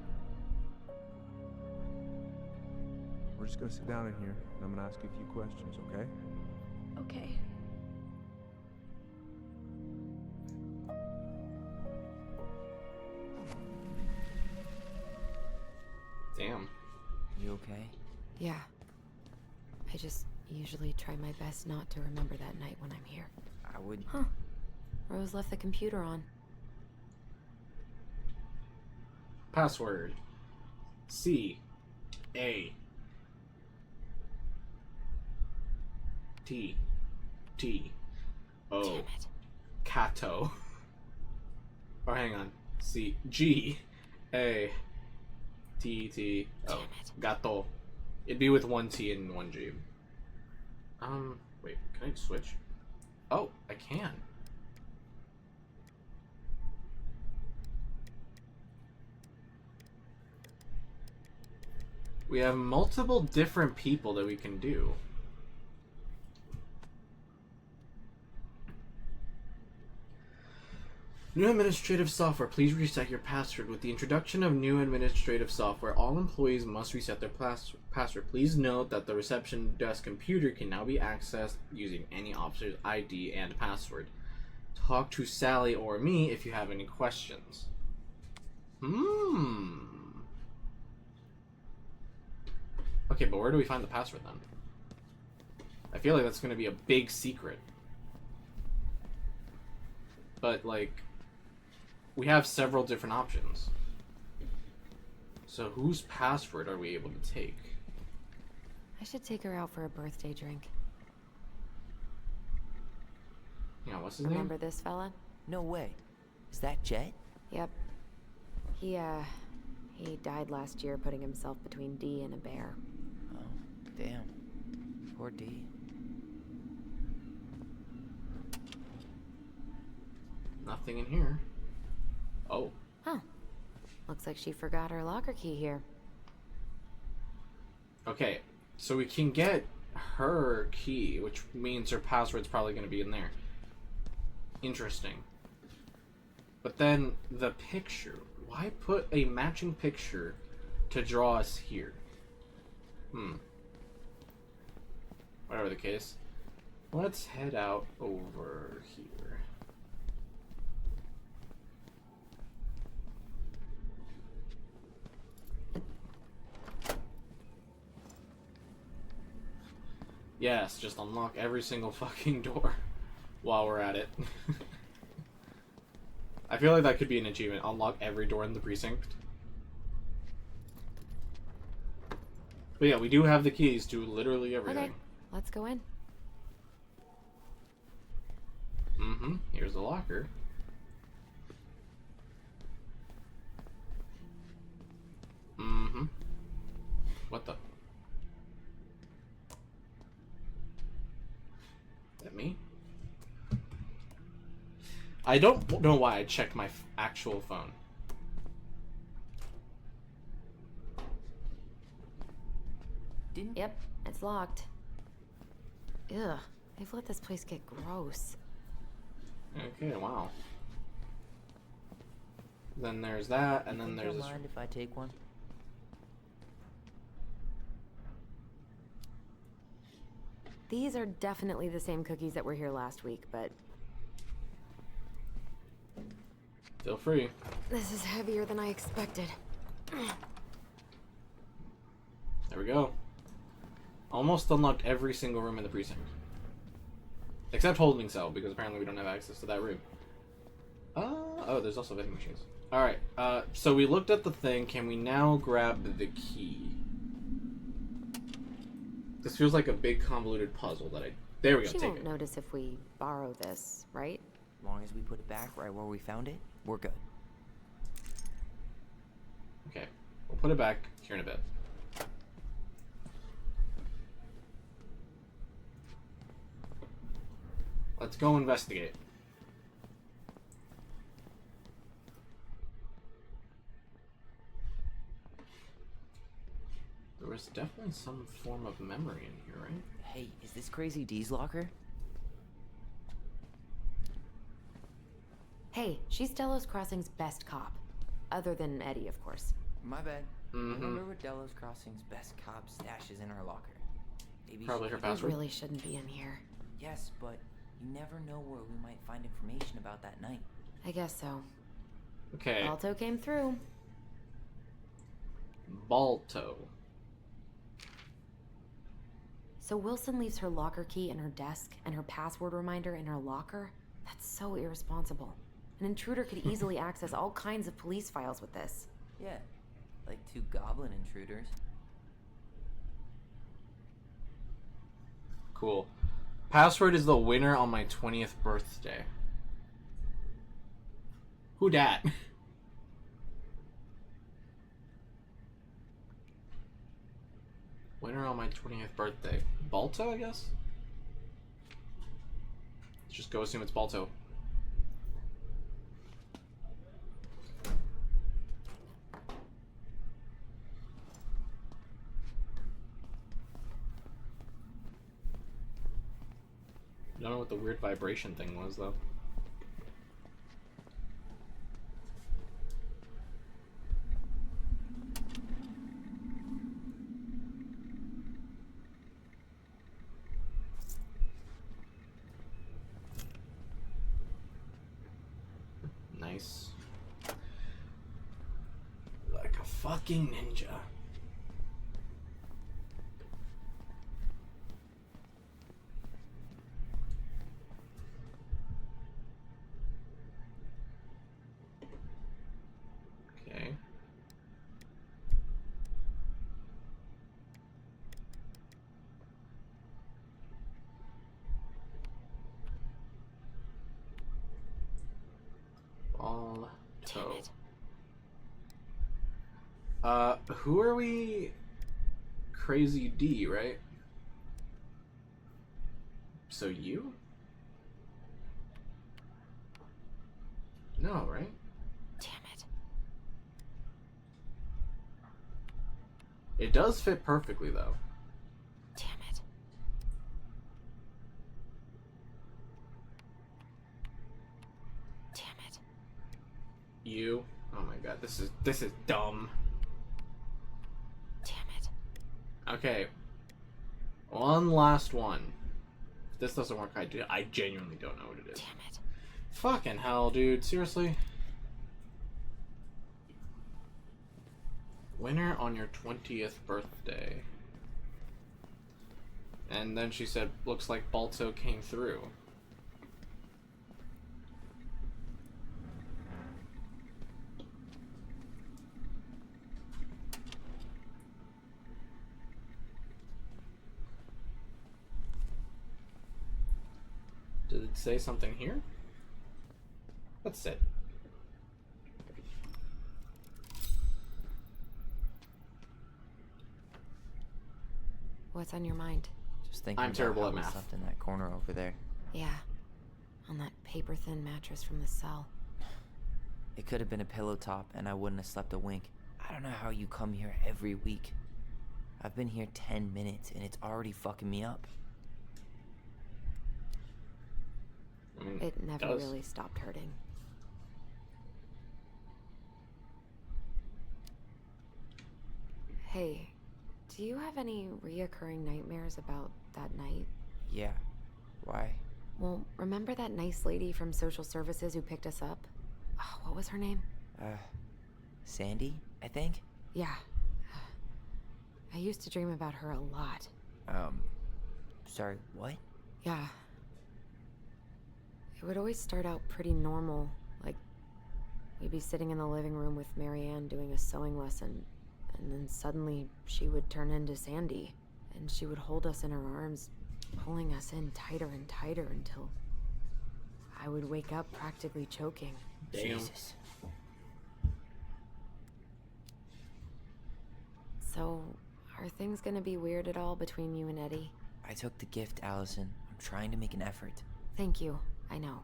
We're just gonna sit down in here, and I'm gonna ask you a few questions, okay? Okay. Damn. You okay? Yeah. I just usually try my best not to remember that night when I'm here. I would... Huh. Rose left the computer on. Password. C. A. T. T. O. Damn it. Cato. Oh, hang on. C. G. A. T. T. O. Damn it. Gato. It'd be with one T and one G. Wait, can I switch? Oh, I can. We have multiple different people that we can do. New administrative software. Please reset your password. With the introduction of new administrative software, all employees must reset their password. Please note that the reception desk computer can now be accessed using any officer's ID and password. Talk to Sally or me if you have any questions. Okay, but where do we find the password then? I feel like that's going to be a big secret. But, like, we have several different options. So whose password are we able to take? I should take her out for a birthday drink. Yeah, what's his Remember name? this fella? No way. Is that Jet? Yep. He died last year putting himself between D and a bear. Oh, damn. Poor D. Nothing in here. Oh. Huh. Looks like she forgot her locker key here. Okay, so we can get her key, which means her password's probably going to be in there. Interesting. But then the picture. Why put a matching picture to draw us here? Whatever the case. Let's head out over here. Yes, just unlock every single fucking door while we're at it. I feel like that could be an achievement. Unlock every door in the precinct. But yeah, we do have the keys to literally everything. Okay, let's go in. Here's the locker. What the? Is that me? I don't know why I checked my actual phone. Yep, it's locked. Ugh, they've let this place get gross. Okay, wow. Then there's that, and then there's Don't this. mind if I take one? These are definitely the same cookies that were here last week, but Feel free. this is heavier than I expected. There we go. Almost unlocked every single room in the precinct. Except holding cell, because apparently we don't have access to that room. Oh, there's also vending machines. Alright, so we looked at the thing. Can we now grab the key? This feels like a big convoluted puzzle that I... There we go, She take won't it. notice if we borrow this, right? As long as we put it back right where we found it, we're good. Okay, we'll put it back here in a bit. Let's go investigate. There was definitely some form of memory in here, right? Hey, is this Crazy D's locker? Hey, she's Delos Crossing's best cop. Other than Eddie, of course. My bad. Mm-hmm. Remember what Delos Crossing's best cop stashes in her locker? Maybe Probably she her could- password. It really shouldn't be in here. Yes, but you never know where we might find information about that night. I guess so. Okay, Alto came through. Balto. So Wilson leaves her locker key in her desk and her password reminder in her locker? That's so irresponsible. An intruder could easily access all kinds of police files with this. Yeah, like 2 goblin intruders. Cool. Password is the winner on my 20th birthday. Who dat? Winner on my 20th birthday. Balto, I guess? Let's just go assume it's Balto. I don't know what the weird vibration thing was, though. Nice. Like a fucking ninja. Okay. Balto. Damn it. Who are we? Crazy D, right? So you? No, right? Damn it. It does fit perfectly, though. Damn it. Damn it. You? Oh my god, this is dumb. Damn it. Okay. One last one. If this doesn't work, I genuinely don't know what it is. Damn it. Fucking hell, dude. Seriously? Winner on your 20th birthday. And then she said, looks like Balto came through. Did it say something here? That's it. What's on your mind? Just thinking I'm about terrible how at we math. slept in that corner over there. Yeah. On that paper-thin mattress from the cell. It could have been a pillow top, and I wouldn't have slept a wink. I don't know how you come here every week. I've been here 10 minutes, and it's already fucking me up. I mean, It never does. really stopped hurting. Hey, do you have any reoccurring nightmares about that night? Yeah. Why? Well, remember that nice lady from social services who picked us up? Oh, what was her name? Sandy, I think? Yeah. I used to dream about her a lot. Sorry, what? Yeah. It would always start out pretty normal, like we'd be sitting in the living room with Marianne doing a sewing lesson, and then suddenly she would turn into Sandy, and she would hold us in her arms, pulling us in tighter and tighter until I would wake up practically choking. Damn. Jesus. So, are things gonna be weird at all between you and Eddie? I took the gift, Allison. I'm trying to make an effort. Thank you. I know.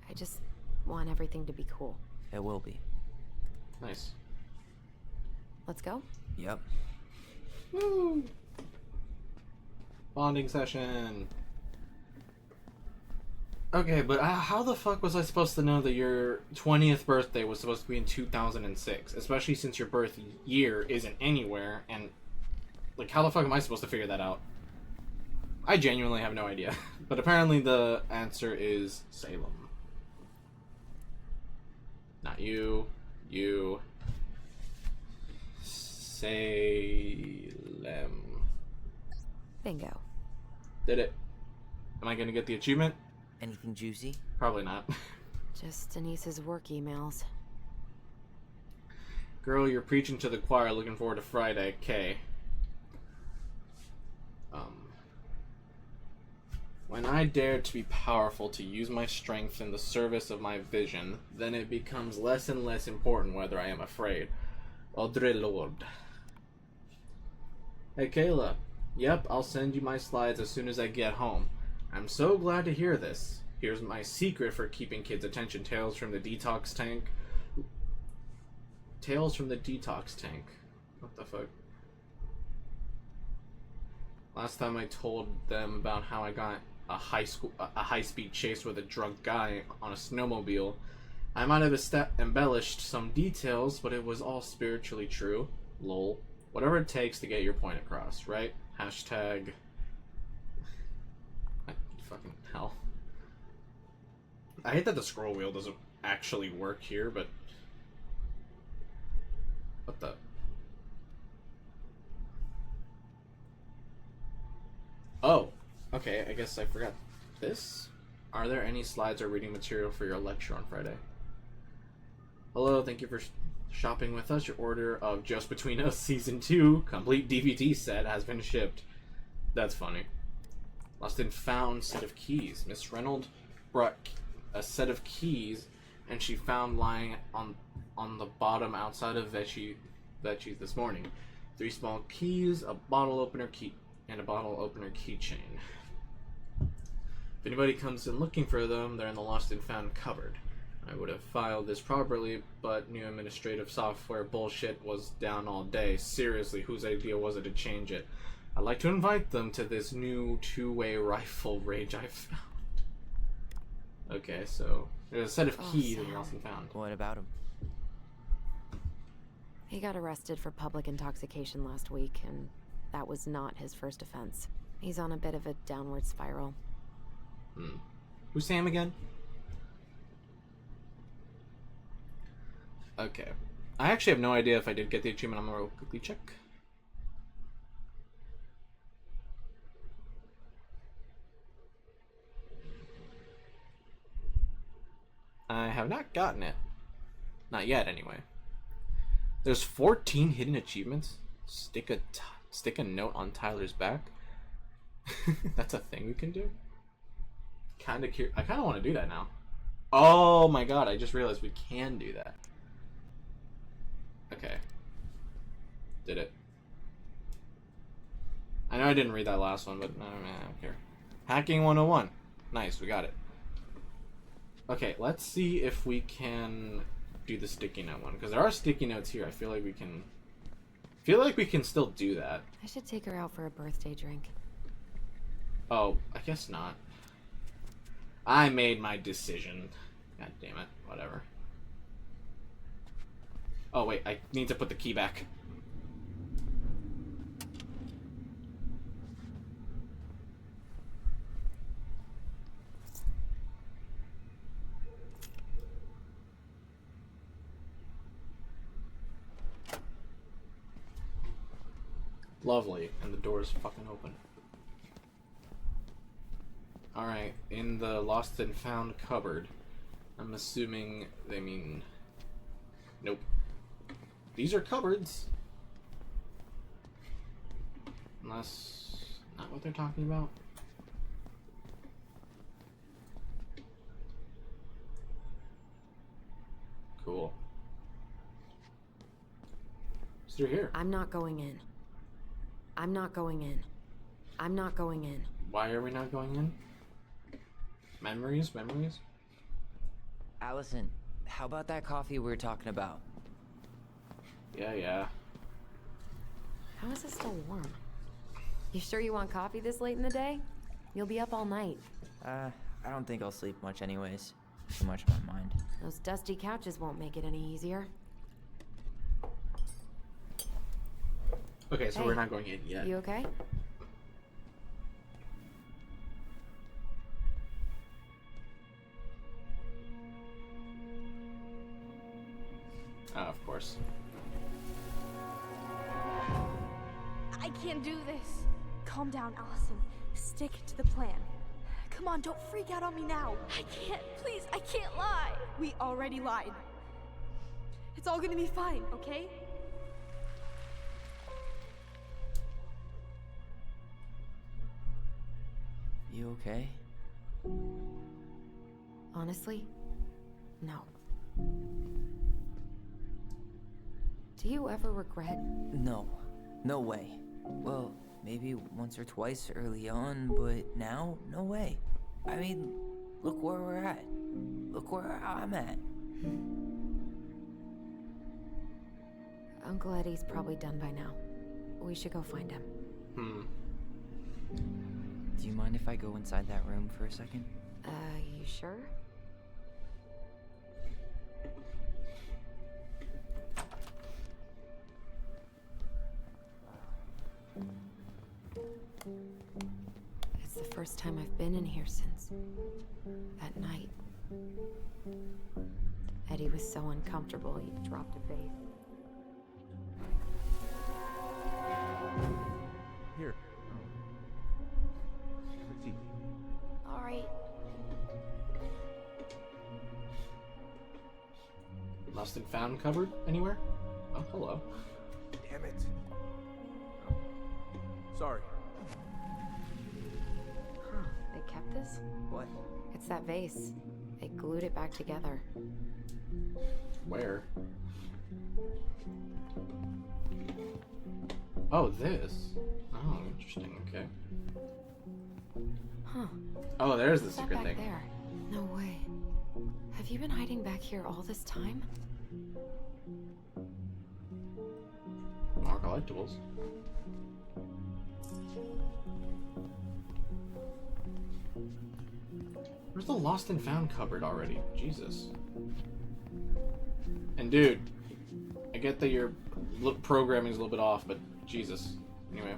I just want everything to be cool. It will be. Nice. Let's go? Yep. Woo! Bonding session. Okay, but how the fuck was I supposed to know that your 20th birthday was supposed to be in 2006? Especially since your birth year isn't anywhere, and... Like, how the fuck am I supposed to figure that out? I genuinely have no idea. But apparently the answer is Salem. Not you. You. Salem. Bingo. Did it. Am I gonna get the achievement? Anything juicy? Probably not. Just Denise's work emails. Girl, you're preaching to the choir. Looking forward to Friday. K. When I dare to be powerful, to use my strength in the service of my vision, then it becomes less and less important whether I am afraid. Audre Lorde. Hey Kayla. Yep, I'll send you my slides as soon as I get home. I'm so glad to hear this. Here's my secret for keeping kids' attention. Tales from the Detox Tank. Tales from the Detox Tank. What the fuck? Last time I told them about how I got a high-speed chase with a drunk guy on a snowmobile, I might have embellished some details, but it was all spiritually true. Lol. Whatever it takes to get your point across, right? Hashtag... Fucking hell. I hate that the scroll wheel doesn't actually work here, but... What the... Oh, okay, I guess I forgot this. Are there any slides or reading material for your lecture on Friday? Hello, thank you for shopping with us. Your order of Just Between Us Season 2 complete DVD set has been shipped. That's funny. Lost and found set of keys. Miss Reynolds brought a set of keys, and she found lying on the bottom outside of Veggie this morning. 3 small keys, a bottle opener key, and a bottle opener keychain. If anybody comes in looking for them, they're in the lost and found cupboard. I would have filed this properly, but new administrative software bullshit was down all day. Seriously, whose idea was it to change it? I'd like to invite them to this new 2-way rifle range I found. Okay, so there's a set of keys in lost and found. What about him? He got arrested for public intoxication last week, and that was not his first offense. He's on a bit of a downward spiral. Who's Sam again? Okay. I actually have no idea if I did get the achievement. I'm gonna quickly check. I have not gotten it. Not yet, anyway. There's 14 hidden achievements. Stick a note on Tyler's back. That's a thing we can do. I kind of want to do that now. Oh my god! I just realized we can do that. Okay. Did it. I know I didn't read that last one, but I don't care. Hacking 101. Nice, we got it. Okay, let's see if we can do the sticky note one, because there are sticky notes here. I feel like we can still do that. I should take her out for a birthday drink. Oh, I guess not. I made my decision. God damn it. Whatever. Oh, wait. I need to put the key back. Lovely. And the door's fucking open. Alright, in the lost and found cupboard. I'm assuming they mean... Nope. These are cupboards. Unless... Not what they're talking about. Cool. What's through here? I'm not going in. I'm not going in. I'm not going in. Why are we not going in? Memories? Memories? Allison, how about that coffee we were talking about? Yeah. How is it still warm? You sure you want coffee this late in the day? You'll be up all night. I don't think I'll sleep much anyways. Too much on my mind. Those dusty couches won't make it any easier. Okay, so Hey, we're not going in yet. You okay? Of course. I can't do this. Calm down, Allison. Stick to the plan. Come on, don't freak out on me now. I can't, please, I can't lie. We already lied. It's all gonna be fine, okay? You okay? Honestly, no. Do you ever regret? No. No way. Well, maybe once or twice early on, but now, no way. I mean, look where we're at. Look where I'm at. Uncle Eddie's probably done by now. We should go find him. Do you mind if I go inside that room for a second? You sure? It's the first time I've been in here since that night. Eddie was so uncomfortable he dropped a vase. Here. Let's see. All right. Lost and found cupboard anywhere? Oh, hello. Damn it. Sorry. Huh, they kept this? What? It's that vase. They glued it back together. Where? Oh, this. Oh, interesting. Okay. Huh. Oh, there's the What's that secret back thing. there? No way. Have you been hiding back here all this time? More collectibles. Where's the lost and found cupboard already? Jesus. And dude, I get that your programming is a little bit off, but Jesus. Anyway,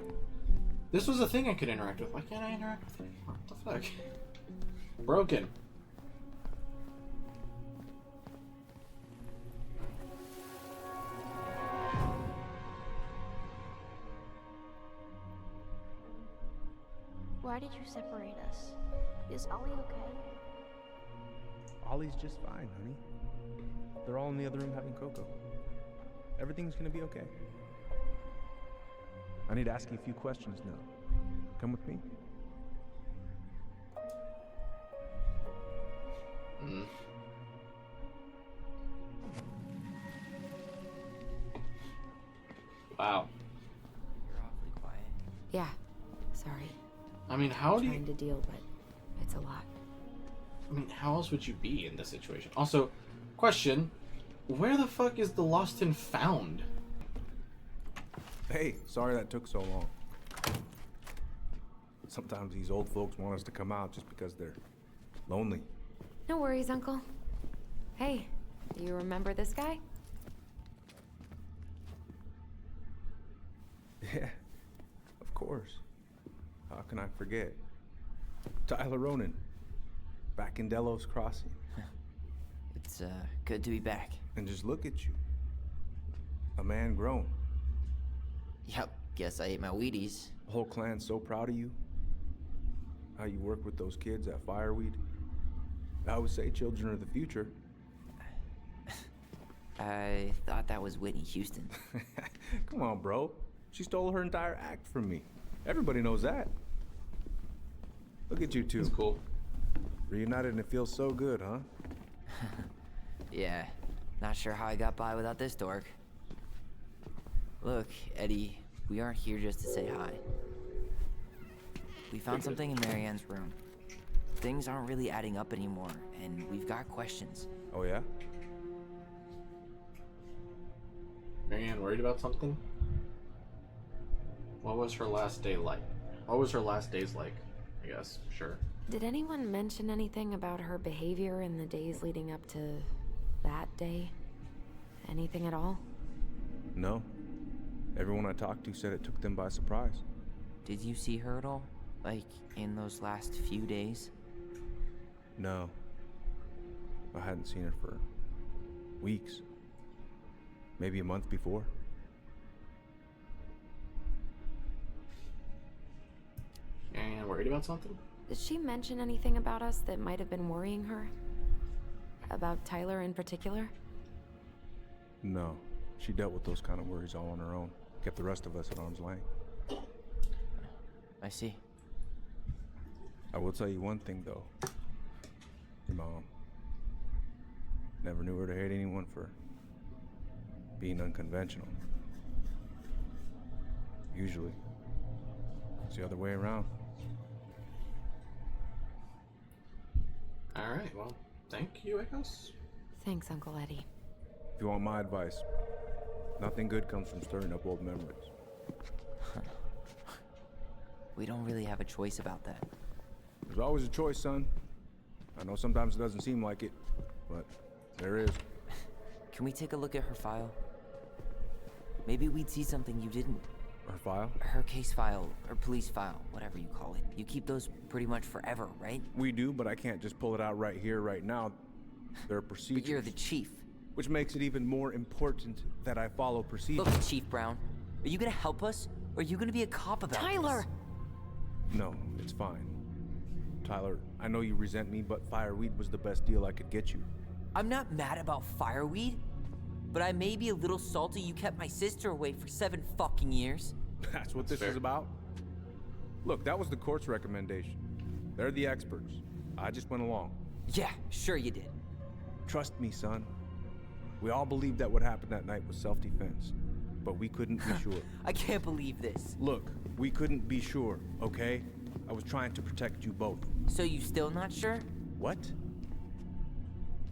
this was a thing I could interact with. Why can't I interact with it anymore? What the fuck? Broken. Why did you separate us? Is Ollie okay? Ollie's just fine, honey. They're all in the other room having cocoa. Everything's gonna be okay. I need to ask you a few questions now. Come with me? Wow. You're awfully quiet. Yeah. Sorry. I mean, how do you... Trying to deal, but it's a lot. I mean, how else would you be in this situation? Also, question, where the fuck is the lost and found? Hey, sorry that took so long. Sometimes these old folks want us to come out just because they're lonely. No worries, Uncle. Hey, do you remember this guy? Yeah, of course. How can I forget? Tyler Ronan, back in Delos Crossing. It's good to be back. And just look at you. A man grown. Yep, guess I ate my Wheaties. The whole clan's so proud of you. How you work with those kids at Fireweed. I always say children are the future. I thought that was Whitney Houston. Come on, bro. She stole her entire act from me. Everybody knows that. Look at you two. It's cool. Reunited and it feels so good, huh? Yeah, not sure how I got by without this dork. Look, Eddie, we aren't here just to say hi. We found something in Marianne's room. Things aren't really adding up anymore, and we've got questions. Oh, yeah? Marianne worried about something? What was her last day like? What was her last days like? I guess, sure. Did anyone mention anything about her behavior in the days leading up to that day? Anything at all? No. Everyone I talked to said it took them by surprise. Did you see her at all? Like, in those last few days? No. I hadn't seen her for weeks. Maybe a month before. And worried about something? Did she mention anything about us that might have been worrying her? About Tyler in particular? No. She dealt with those kind of worries all on her own. Kept the rest of us at arm's length. I see. I will tell you one thing, though. Your mom. Never knew her to hate anyone for being unconventional. Usually, it's the other way around. Alright, well, thank you, I guess. Thanks, Uncle Eddie. If you want my advice, nothing good comes from stirring up old memories. We don't really have a choice about that. There's always a choice, son. I know sometimes it doesn't seem like it, but there is. Can we take a look at her file? Maybe we'd see something you didn't. Her file? Her case file, or police file, whatever you call it. You keep those pretty much forever, right? We do, but I can't just pull it out right here, right now. There are procedures. But you're the chief. Which makes it even more important that I follow procedures. Look, Chief Brown, are you gonna help us, or are you gonna be a cop about Tyler! this? No, it's fine. Tyler, I know you resent me, but Fireweed was the best deal I could get you. I'm not mad about Fireweed, but I may be a little salty you kept my sister away for 7 fucking years. That's what this is about? Look, that was the court's recommendation. They're the experts. I just went along. Yeah, sure you did. Trust me, son. We all believed that what happened that night was self-defense, but we couldn't be sure. I can't believe this. Look, we couldn't be sure, okay? I was trying to protect you both. So you still not sure? What?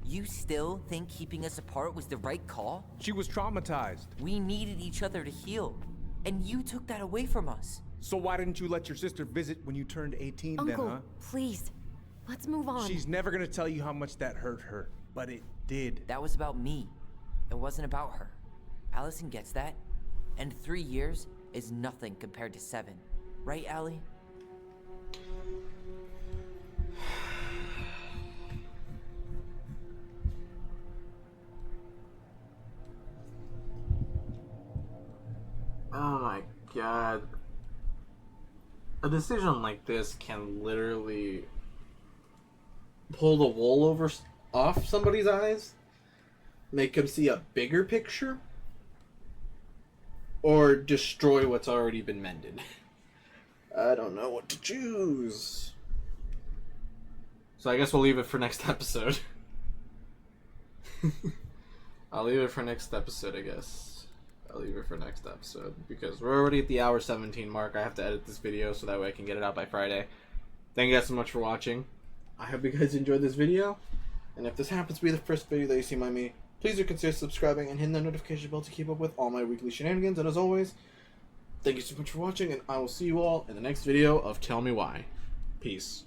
You still think keeping us apart was the right call? She was traumatized. We needed each other to heal, and you took that away from us. So why didn't you let your sister visit when you turned 18 Uncle, then, huh? please. Let's move on. She's never gonna tell you how much that hurt her, but it did. That was about me. It wasn't about her. Allison gets that. And 3 years is nothing compared to 7. Right, Allie? Oh my god. A decision like this can literally pull the wool off somebody's eyes, make them see a bigger picture, or destroy what's already been mended. I don't know what to choose. So I guess we'll leave it for next episode. I'll leave it for next episode, I guess. I'll leave it for next episode because we're already at the hour 17 mark. I have to edit this video so that way I can get it out by Friday. Thank you guys so much for watching. I hope you guys enjoyed this video. And if this happens to be the first video that you see by me, please do consider subscribing and hitting the notification bell to keep up with all my weekly shenanigans. And as always, thank you so much for watching, and I will see you all in the next video of Tell Me Why. Peace.